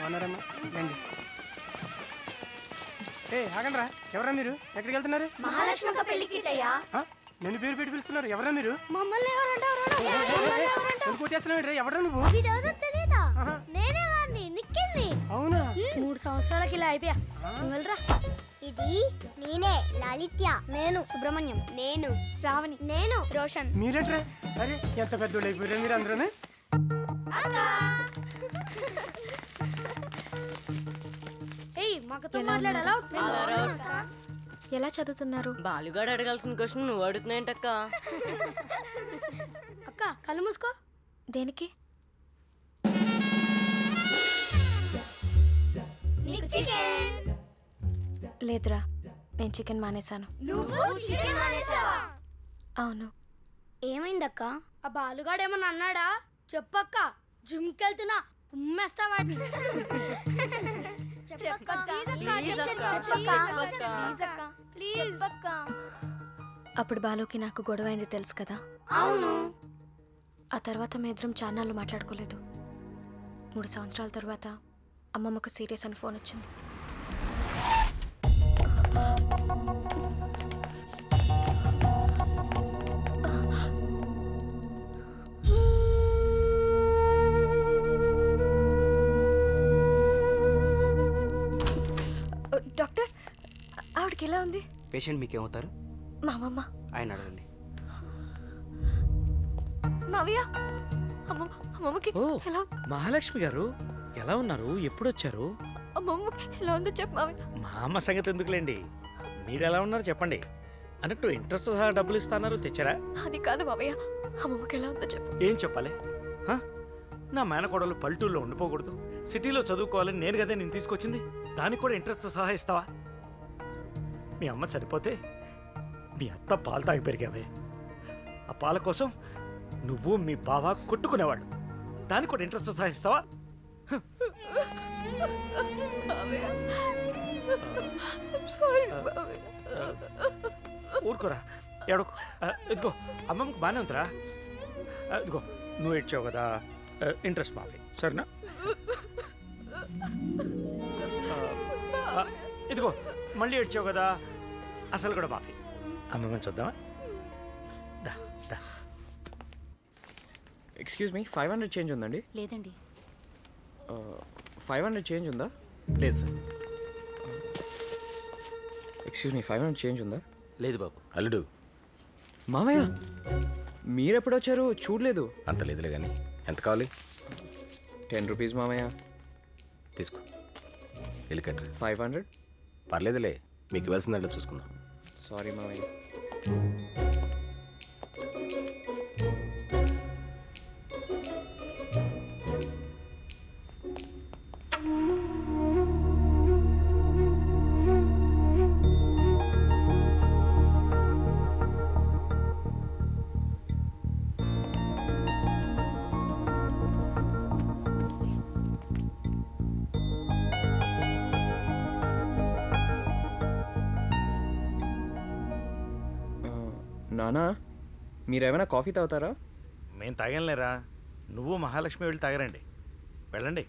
బాగున్నారమ్మా రండి. ఆగండి రా, ఎవరా మీరు? ఎక్కడికి వెళ్తున్నారు? మహాలక్ష్మి పెళ్లికిటయ్యా. నేను పేరు పెట్టి పిలుస్తున్నారు, ఎవరా మీరు? మమ్మల్ని కొట్టేస్తున్నావు, ఎవరా నువ్వు? నేనే వాడిని, నిక్కింది. అవునా? 3 సంవత్సరాలకి ఇలా అయిపోయా. వెళ్ళరా. ఇది నేనే లలిత్య, నేను సుబ్రహ్మణ్యం, నేను శ్రావణి, నేను రోషన్. మీరేంట్రా? అరే ఎంత పెద్దోళ్ళు అయిపోయారా మీరు అందరూ? ఎలా చదువుతున్నారు? బాలుగాడు అడగాల్సిన క్వశ్చన్ నువ్వు అడుగుతున్నాయంటక్క. అక్క కళ్ళు మూసుకో. దేనికి? లేదురా, నేను చికెన్ మానేశాను. అవును. ఏమైందక్క? ఆ బాలుగాడు ఏమన్నా అన్నాడా? చెప్పక్క. జిమ్కి వెళ్తున్నా, ఉమ్మేస్తా వాడిని. అప్పుడు బాలుకి నాకు గొడవైంది తెలుసు కదా? అవును. ఆ తర్వాత మేమిద్దరం చాన్నాళ్ళు మాట్లాడుకోలేదు. 3 సంవత్సరాల తర్వాత అమ్మమ్మకు సీరియస్ అని ఫోన్ వచ్చింది. డాక్టర్, ఆవిడకి ఎలా ఉంది? పేషెంట్ మీకేమవుతారు? మా అమ్మమ్మ. ఆయన అడగండి. మావయ్య, అమ్మమ్మకి ఎలా? మహాలక్ష్మి గారు ఎలా ఉన్నారు? ఎప్పుడు వచ్చారు? అమ్మమ్మకి ఎలా ఉందో చెప్పు మావయ్య. మా అమ్మ సంగతి ఎందుకులేండి, మీరు ఎలా ఉన్నారు చెప్పండి. అన్నట్టు ఇంట్రెస్ట్ సహా డబ్బులు ఇస్తాన్నారు, తెచ్చారా? అది కాదు మావయ్య, అమ్మమ్మకి ఎలా ఉందో చెప్పు. ఏం చెప్పాలి? నా మేనకోడలు పల్లెటూరులో ఉండిపోకూడదు, సిటీలో చదువుకోవాలని నేను కదా నేను తీసుకొచ్చింది. దానికి కూడా ఇంట్రెస్ట్ సహా ఇస్తావా? మీ అమ్మ చనిపోతే మీ అత్త పాలు తాగి పెరిగావే, ఆ పాల కోసం నువ్వు మీ బావ కొట్టుకునేవాళ్ళు. దానికి కూడా ఇంట్రెస్ట్ సహా ఇస్తావా? ఊరుకోరా, ఎడకు. ఇదిగో అమ్మమ్మకి బాగానే ఉందిరా. ఇదిగో నువ్వు ఇచ్చావు కదా, ఇంట్రెస్ట్ మాఫీ, సరేనా? ఇదిగో మళ్ళీ ఇచ్చావు కదా, అసలు కూడా మాఫీ. అమ్మమ్మని చూద్దామా? ఎక్స్క్యూజ్ మీ, 500 చేంజ్ ఉందండి? లేదండి. 500 చేంజ్ ఉందా? లేదు సార్. ఎక్స్క్యూజ్ మీ, 500 చేంజ్ ఉందా? లేదు బాబు. అల్లుడు. మామయ్య, మీరెప్పుడు వచ్చారు? చూడలేదు. అంత లేదులే కానీ ఎంత కావాలి? 10 రూపీస్ మామయ్య. తీసుకో, వెళ్ళి కట్టరు. 500. పర్లేదులే, మీకు ఇవ్వాల్సిందంటే చూసుకుందాం. సారీ మామయ్య. నానా, మీరేమైనా కాఫీ తాగుతారా? మేము తాగలేరా, నువ్వు మహాలక్ష్మి వెళ్ళి తాగరండి, వెళ్ళండి.